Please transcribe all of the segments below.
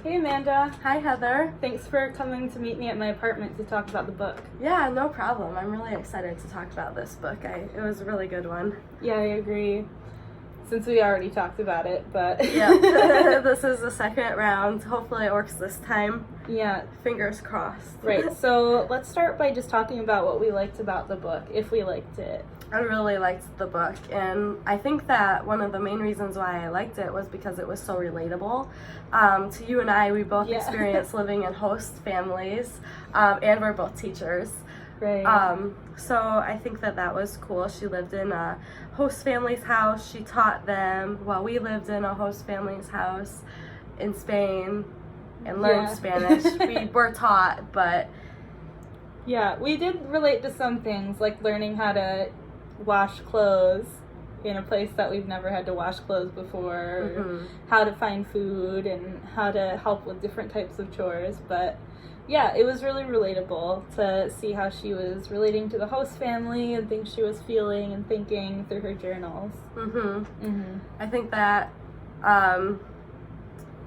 Hey Amanda. Hi Heather. Thanks for coming to meet me at my apartment to talk about the book. Yeah, no problem. I'm really excited to talk about this book. It was a really good one. Yeah, I agree. Since we already talked about it, but... Yeah, this is the second round. Hopefully it works this time. Yeah. Fingers crossed. Right, so let's start by just talking about what we liked about the book, if we liked it. I really liked the book, and I think that one of the main reasons why I liked it was because it was so relatable. To you and I, we both experienced living in host families, and we're both teachers. Right. So I think that was cool. She lived in a host family's house. She taught them while we lived in a host family's house in Spain and learned Spanish. We were taught, but... Yeah, we did relate to some things, like learning how to wash clothes in a place that we've never had to wash clothes before, or how to find food and how to help with different types of chores. But yeah, it was really relatable to see how she was relating to the host family and things she was feeling and thinking through her journals. I think that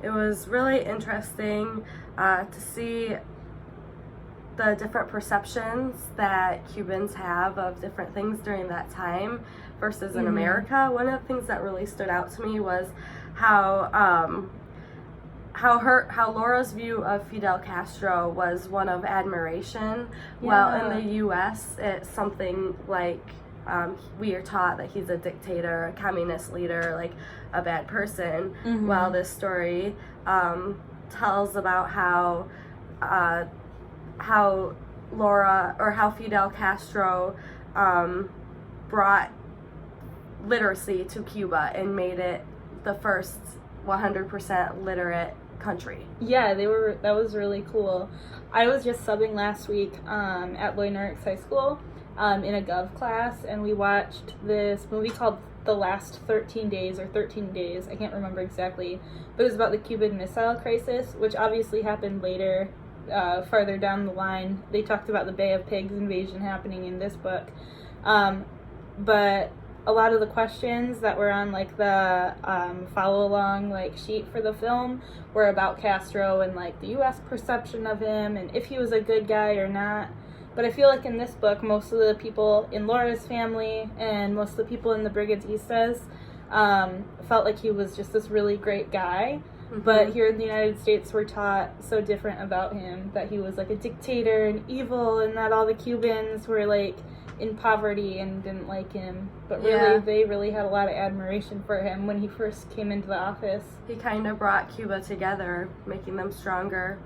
it was really interesting to see the different perceptions that Cubans have of different things during that time versus in America. One of the things that really stood out to me was how Laura's view of Fidel Castro was one of admiration. Well, in the U.S., it's something like we are taught that he's a dictator, a communist leader, like a bad person. While this story tells about how Laura, or how Fidel Castro brought literacy to Cuba and made it the first 100% literate country. Yeah, that was really cool. I was just subbing last week at Lloyd Norris High School in a Gov class, and we watched this movie called The Last 13 Days, or 13 Days, I can't remember exactly, but it was about the Cuban Missile Crisis, which obviously happened later. Farther down the line, they talked about the Bay of Pigs invasion happening in this book, but a lot of the questions that were on like the follow along like sheet for the film were about Castro and like the U.S. perception of him and if he was a good guy or not. But I feel like in this book, most of the people in Laura's family and most of the people in the Brigadistas felt like he was just this really great guy. But here in the United States, we're taught so different about him, that he was like a dictator and evil, and that all the Cubans were like in poverty and didn't like him. But really, they really had a lot of admiration for him when he first came into the office. He kind of brought Cuba together, making them stronger,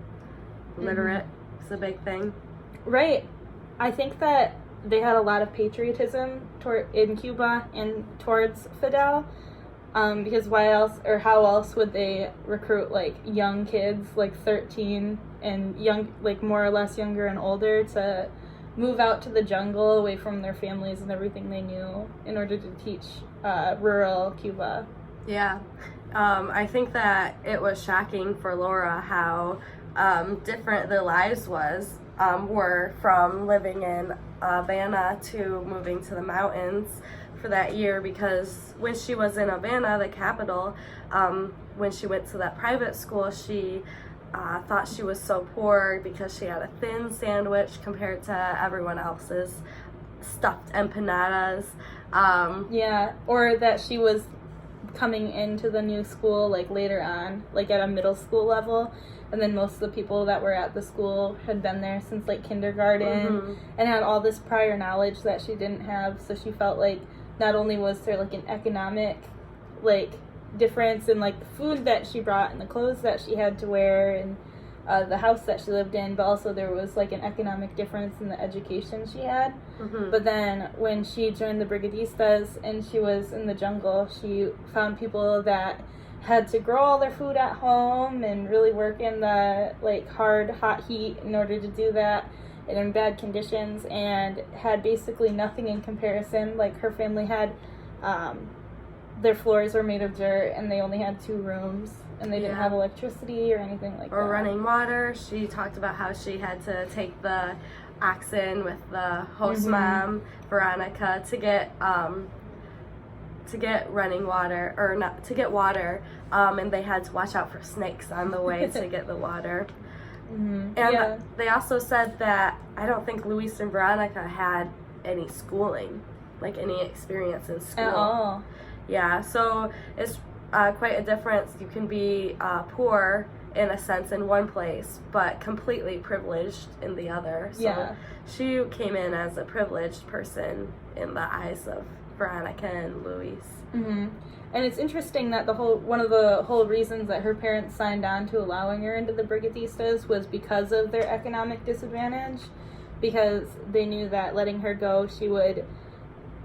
literate. It's a big thing. Right. I think that they had a lot of patriotism in Cuba and towards Fidel. Because why else, or how else would they recruit like young kids, like 13 and young, like more or less younger and older, to move out to the jungle away from their families and everything they knew in order to teach rural Cuba? Yeah. I think that it was shocking for Laura how different their lives were from living in Havana to moving to the mountains for that year, because when she was in Havana, the capital, when she went to that private school, she thought she was so poor because she had a thin sandwich compared to everyone else's stuffed empanadas. Or that she was coming into the new school like later on, like at a middle school level, and then most of the people that were at the school had been there since like kindergarten and had all this prior knowledge that she didn't have. So she felt like not only was there like an economic like difference in like the food that she brought and the clothes that she had to wear and the house that she lived in, but also there was like an economic difference in the education she had. But then when she joined the Brigadistas and she was in the jungle, she found people that had to grow all their food at home and really work in the like hard hot heat in order to do that, and in bad conditions, and had basically nothing in comparison. Like her family had their floors were made of dirt and they only had 2 rooms and they didn't have electricity or anything like that. Or running water. She talked about how she had to take the oxen with the host mom, Veronica, to get to get running water, or not to get water, and they had to watch out for snakes on the way to get the water. Mm-hmm. And they also said that I don't think Luis and Veronica had any schooling, like any experience in school. At all. Yeah, so it's quite a difference. You can be poor in a sense in one place, but completely privileged in the other. So Yeah. she came in as a privileged person in the eyes of Veronica and Luis. Mm-hmm. And it's interesting that one of the whole reasons that her parents signed on to allowing her into the Brigadistas was because of their economic disadvantage, because they knew that letting her go, she would,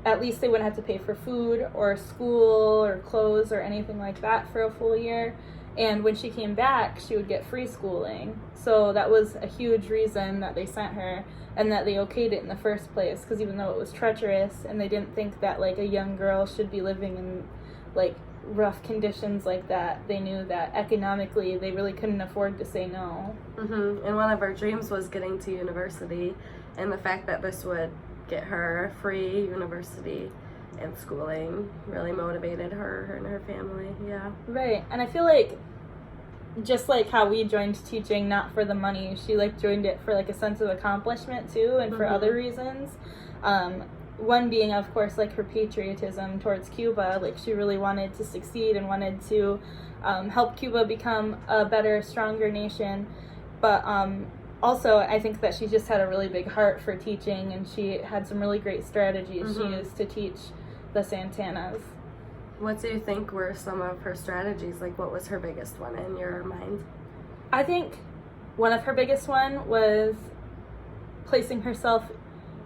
at least they wouldn't have to pay for food or school or clothes or anything like that for a full year. And when she came back, she would get free schooling. So that was a huge reason that they sent her and that they okayed it in the first place, because even though it was treacherous and they didn't think that like a young girl should be living in like rough conditions like that, they knew that economically they really couldn't afford to say no. Mm-hmm. And one of her dreams was getting to university, and the fact that this would get her free university and schooling really motivated her and her family. Yeah. Right. And I feel like just like how we joined teaching not for the money, she like joined it for like a sense of accomplishment too, and for Mm-hmm. other reasons. One being, of course, like her patriotism towards Cuba. Like she really wanted to succeed and wanted to help Cuba become a better, stronger nation. But also, I think that she just had a really big heart for teaching, and she had some really great strategies Mm-hmm. she used to teach the Santanas. What do you think were some of her strategies? Like, what was her biggest one in your mind? I think one of her biggest one was placing herself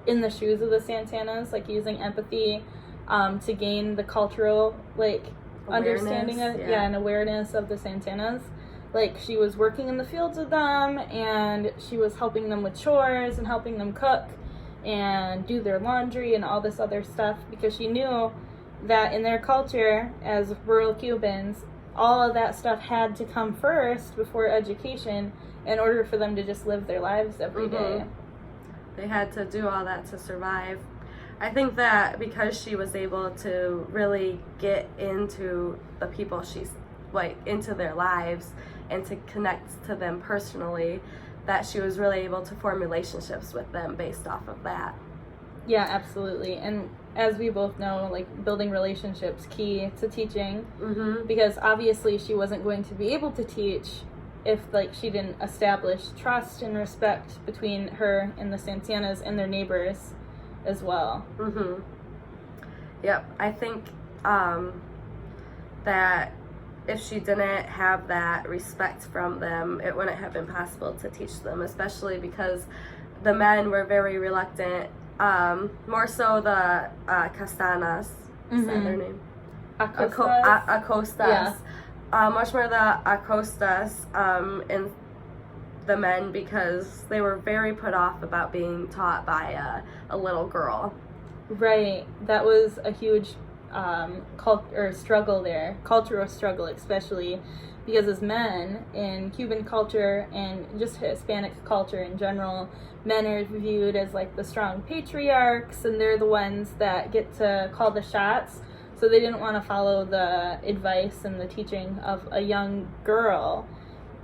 in the shoes of the Santanas, like using empathy to gain the cultural like understanding of and awareness of the Santanas. Like she was working in the fields with them, and she was helping them with chores and helping them cook and do their laundry and all this other stuff, because she knew that in their culture as rural Cubans, all of that stuff had to come first before education in order for them to just live their lives every day. They had to do all that to survive. I think that because she was able to really get into the people she's like into their lives and to connect to them personally, that she was really able to form relationships with them based off of that. Yeah, absolutely. And as we both know, like building relationships key to teaching, because obviously she wasn't going to be able to teach if like she didn't establish trust and respect between her and the Santanas and their neighbors as well. Yep, I think that if she didn't have that respect from them, it wouldn't have been possible to teach them, especially because the men were very reluctant. More so the Castanas, is that their name? Acostas. Yeah. Much more the Acostas and the men, because they were very put off about being taught by a little girl. Right. That was a huge struggle there, cultural struggle especially, because as men in Cuban culture and just Hispanic culture in general, men are viewed as like the strong patriarchs, and they're the ones that get to call the shots. So they didn't want to follow the advice and the teaching of a young girl.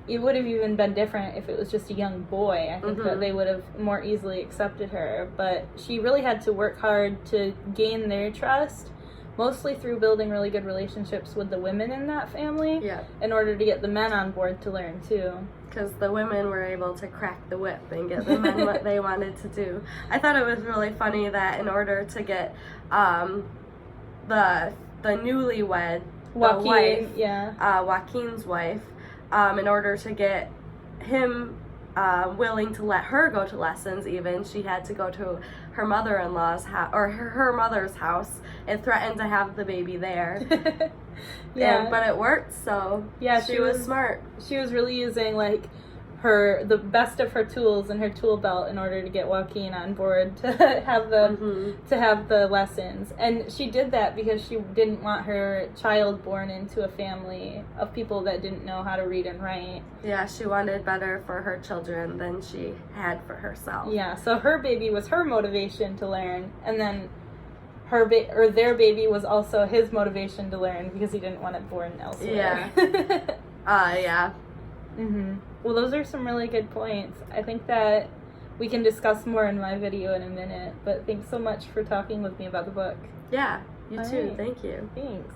It would have even been different if it was just a young boy. I think that they would have more easily accepted her. But she really had to work hard to gain their trust, mostly through building really good relationships with the women in that family, in order to get the men on board to learn too. Because the women were able to crack the whip and get the men what they wanted to do. I thought it was really funny that in order to get the newlywed, Joaquin, Joaquin's wife, in order to get him willing to let her go to lessons, even she had to go to her mother-in-law's house, or her mother's house, and threaten to have the baby there. But it worked, so she was smart. She was really using like the best of her tools in her tool belt in order to get Joaquin on board to have the lessons. And she did that because she didn't want her child born into a family of people that didn't know how to read and write. Yeah, she wanted better for her children than she had for herself. Yeah, so her baby was her motivation to learn, and then their baby was also his motivation to learn because he didn't want it born elsewhere. Yeah. Yeah. Well, those are some really good points. I think that we can discuss more in my video in a minute, but thanks so much for talking with me about the book. Yeah, you All too. right. Thank you. Thanks.